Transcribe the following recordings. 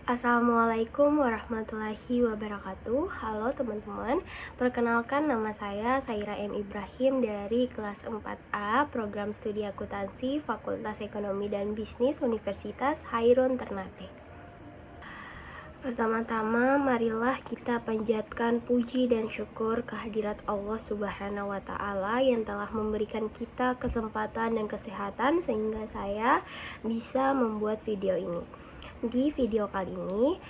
Assalamualaikum warahmatullahi wabarakatuh. Halo teman-teman, perkenalkan nama saya Saira M. Ibrahim dari kelas 4A Program Studi Akuntansi Fakultas Ekonomi dan Bisnis Universitas Hairun Ternate. Pertama-tama, marilah kita panjatkan puji dan syukur kehadirat Allah Subhanahu wa Ta'ala yang telah memberikan kita kesempatan dan kesehatan sehingga saya bisa membuat video ini. Di video kali ini,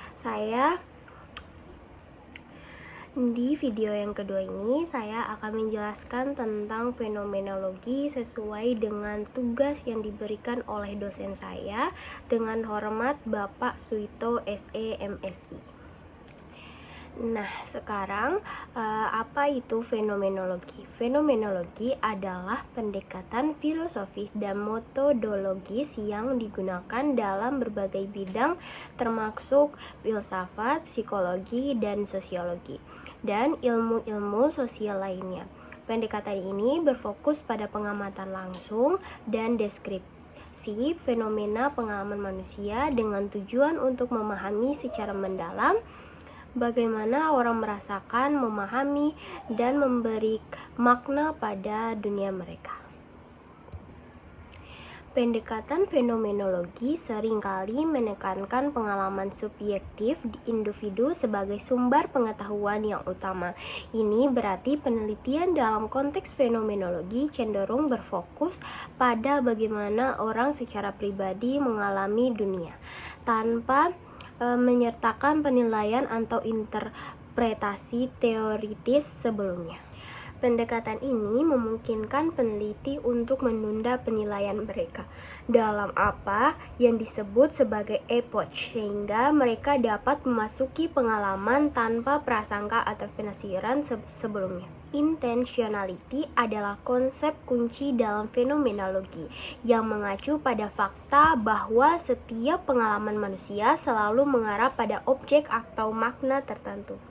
di video yang kedua ini, saya akan menjelaskan tentang fenomenologi sesuai dengan tugas yang diberikan oleh dosen saya. Dengan hormat Bapak Suito SE MSI. Nah, sekarang apa itu fenomenologi? Fenomenologi adalah pendekatan filosofis dan metodologis yang digunakan dalam berbagai bidang termasuk filsafat, psikologi, dan sosiologi, dan ilmu-ilmu sosial lainnya. Pendekatan ini berfokus pada pengamatan langsung dan deskripsi fenomena pengalaman manusia dengan tujuan untuk memahami secara mendalam bagaimana orang merasakan, memahami, dan memberi makna pada dunia mereka. Pendekatan fenomenologi seringkali menekankan pengalaman subjektif individu sebagai sumber pengetahuan yang utama. Ini berarti penelitian dalam konteks fenomenologi cenderung berfokus pada bagaimana orang secara pribadi mengalami dunia, tanpa menyertakan penilaian atau interpretasi teoritis sebelumnya. Pendekatan ini memungkinkan peneliti untuk menunda penilaian mereka dalam apa yang disebut sebagai epoch, sehingga mereka dapat memasuki pengalaman tanpa prasangka atau penafsiran sebelumnya. Intentionality adalah konsep kunci dalam fenomenologi yang mengacu pada fakta bahwa setiap pengalaman manusia selalu mengarah pada objek atau makna tertentu.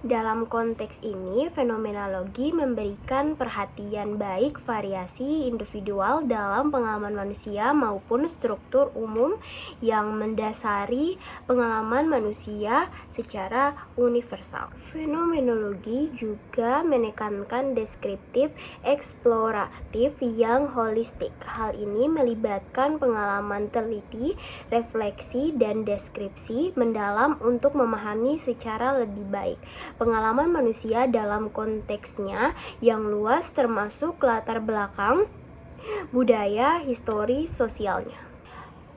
Dalam konteks ini, fenomenologi memberikan perhatian baik variasi individual dalam pengalaman manusia maupun struktur umum yang mendasari pengalaman manusia secara universal. Fenomenologi juga menekankan deskriptif eksploratif yang holistik. Hal ini melibatkan pengalaman teliti, refleksi, dan deskripsi mendalam untuk memahami secara lebih baik pengalaman manusia dalam konteksnya yang luas termasuk latar belakang, budaya, histori, sosialnya.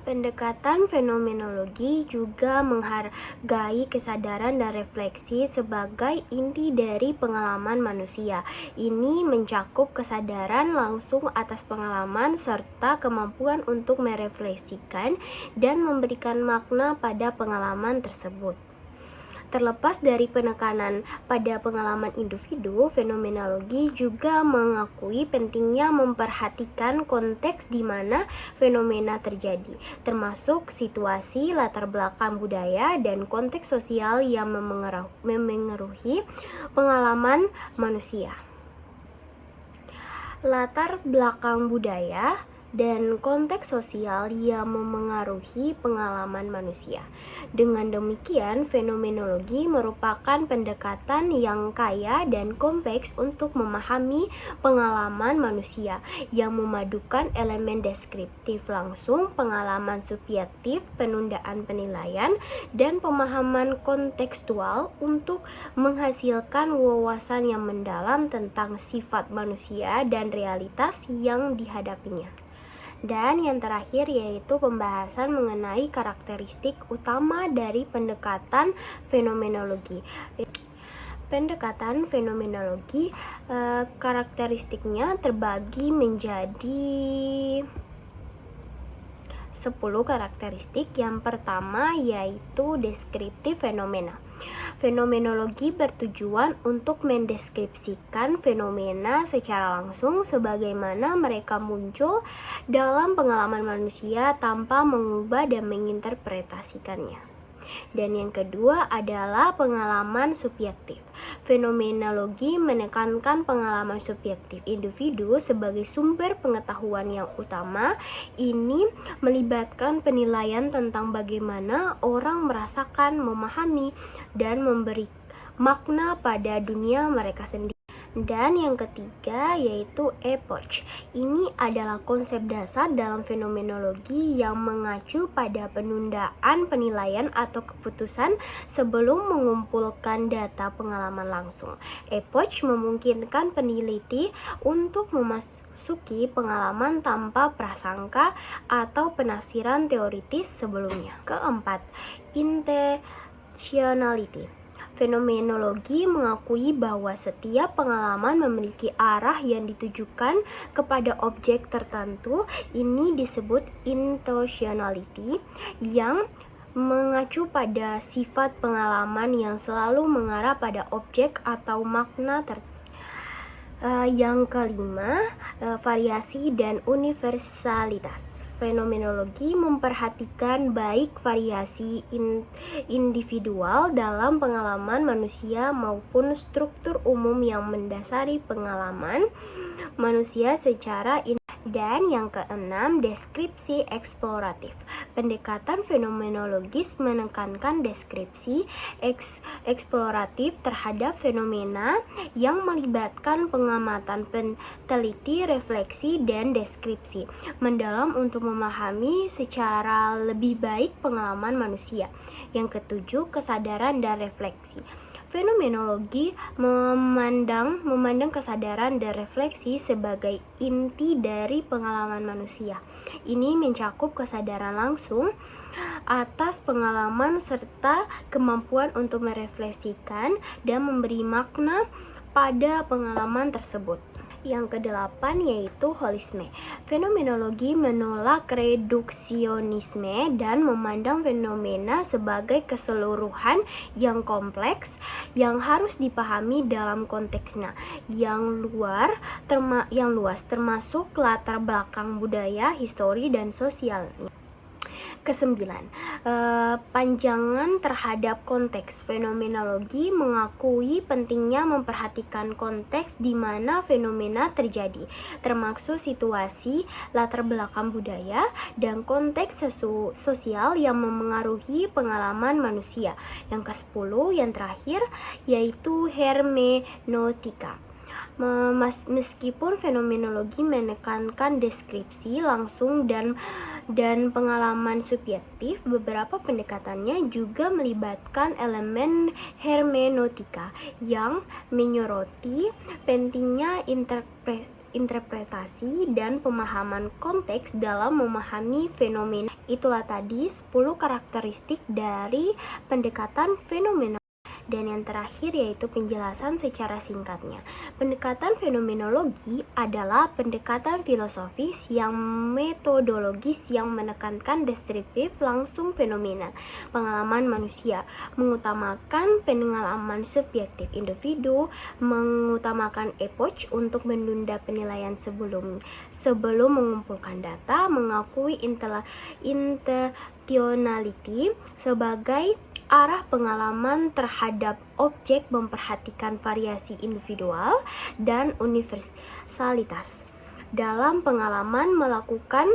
Pendekatan fenomenologi juga menghargai kesadaran dan refleksi sebagai inti dari pengalaman manusia. Ini mencakup kesadaran langsung atas pengalaman serta kemampuan untuk merefleksikan dan memberikan makna pada pengalaman tersebut. Terlepas dari penekanan pada pengalaman individu, fenomenologi juga mengakui pentingnya memperhatikan konteks di mana fenomena terjadi, termasuk situasi, latar belakang budaya, dan konteks sosial yang memengaruhi pengalaman manusia. Latar belakang budaya dan konteks sosial yang memengaruhi pengalaman manusia. Dengan demikian, fenomenologi merupakan pendekatan yang kaya dan kompleks untuk memahami pengalaman manusia yang memadukan elemen deskriptif langsung, pengalaman subjektif, penundaan penilaian, dan pemahaman kontekstual untuk menghasilkan wawasan yang mendalam tentang sifat manusia dan realitas yang dihadapinya. Dan yang terakhir yaitu pembahasan mengenai karakteristik utama dari pendekatan fenomenologi. Pendekatan fenomenologi karakteristiknya terbagi menjadi 10 karakteristik. Yang pertama yaitu deskriptif fenomena. Fenomenologi bertujuan untuk mendeskripsikan fenomena secara langsung sebagaimana mereka muncul dalam pengalaman manusia tanpa mengubah dan menginterpretasikannya. Dan yang kedua adalah pengalaman subjektif. Fenomenologi menekankan pengalaman subjektif individu sebagai sumber pengetahuan yang utama. Ini melibatkan penilaian tentang bagaimana orang merasakan, memahami, dan memberi makna pada dunia mereka sendiri. Dan yang ketiga yaitu epoch. Ini adalah konsep dasar dalam fenomenologi yang mengacu pada penundaan penilaian atau keputusan sebelum mengumpulkan data pengalaman langsung. Epoch memungkinkan peneliti untuk memasuki pengalaman tanpa prasangka atau penafsiran teoritis sebelumnya. Keempat, intentionality. Fenomenologi mengakui bahwa setiap pengalaman memiliki arah yang ditujukan kepada objek tertentu. Ini disebut intentionality, yang mengacu pada sifat pengalaman yang selalu mengarah pada objek atau makna tertentu. Yang kelima, variasi dan universalitas. Fenomenologi memperhatikan baik variasi individual dalam pengalaman manusia maupun struktur umum yang mendasari pengalaman manusia secara dan yang keenam, deskripsi eksploratif. Pendekatan fenomenologis menekankan deskripsi eksploratif terhadap fenomena yang melibatkan pengamatan, peneliti, refleksi, dan deskripsi mendalam untuk memahami secara lebih baik pengalaman manusia. Yang ketujuh, kesadaran dan refleksi. Fenomenologi memandang kesadaran dan refleksi sebagai inti dari pengalaman manusia. Ini mencakup kesadaran langsung atas pengalaman serta kemampuan untuk merefleksikan dan memberi makna pada pengalaman tersebut. Yang kedelapan yaitu holisme. Fenomenologi menolak reduksionisme dan memandang fenomena sebagai keseluruhan yang kompleks yang harus dipahami dalam konteksnya yang luas termasuk latar belakang budaya, histori, dan sosialnya. Kesembilan, panjangan terhadap konteks. Fenomenologi mengakui pentingnya memperhatikan konteks di mana fenomena terjadi, termasuk situasi, latar belakang budaya, dan konteks sosial yang memengaruhi pengalaman manusia. Yang ke-10, yang terakhir, yaitu hermeneutika. Meskipun fenomenologi menekankan deskripsi langsung dan pengalaman subjektif, beberapa pendekatannya juga melibatkan elemen hermeneutika yang menyoroti pentingnya interpretasi dan pemahaman konteks dalam memahami fenomena. Itulah tadi 10 karakteristik dari pendekatan fenomena. Dan yang terakhir yaitu penjelasan secara singkatnya. Pendekatan fenomenologi adalah pendekatan filosofis yang metodologis yang menekankan deskriptif langsung fenomena pengalaman manusia, mengutamakan pengalaman subjektif individu, mengutamakan epoch untuk menunda penilaian sebelum mengumpulkan data, mengakui intentionality sebagai arah pengalaman terhadap objek, memperhatikan variasi individual dan universalitas dalam pengalaman, melakukan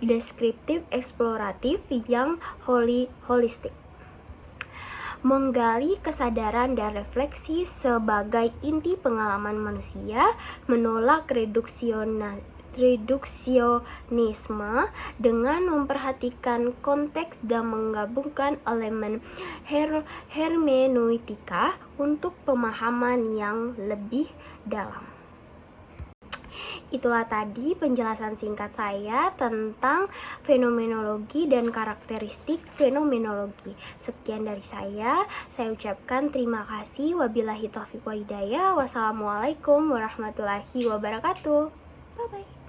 deskriptif eksploratif yang holistik, menggali kesadaran dan refleksi sebagai inti pengalaman manusia, menolak reduksionisme dengan memperhatikan konteks dan menggabungkan elemen hermeneutika untuk pemahaman yang lebih dalam. Itulah tadi penjelasan singkat saya tentang fenomenologi dan karakteristik fenomenologi. Sekian dari saya ucapkan terima kasih. Wabillahi taufiq wa hidayah. Wassalamualaikum warahmatullahi wabarakatuh. Bye-bye.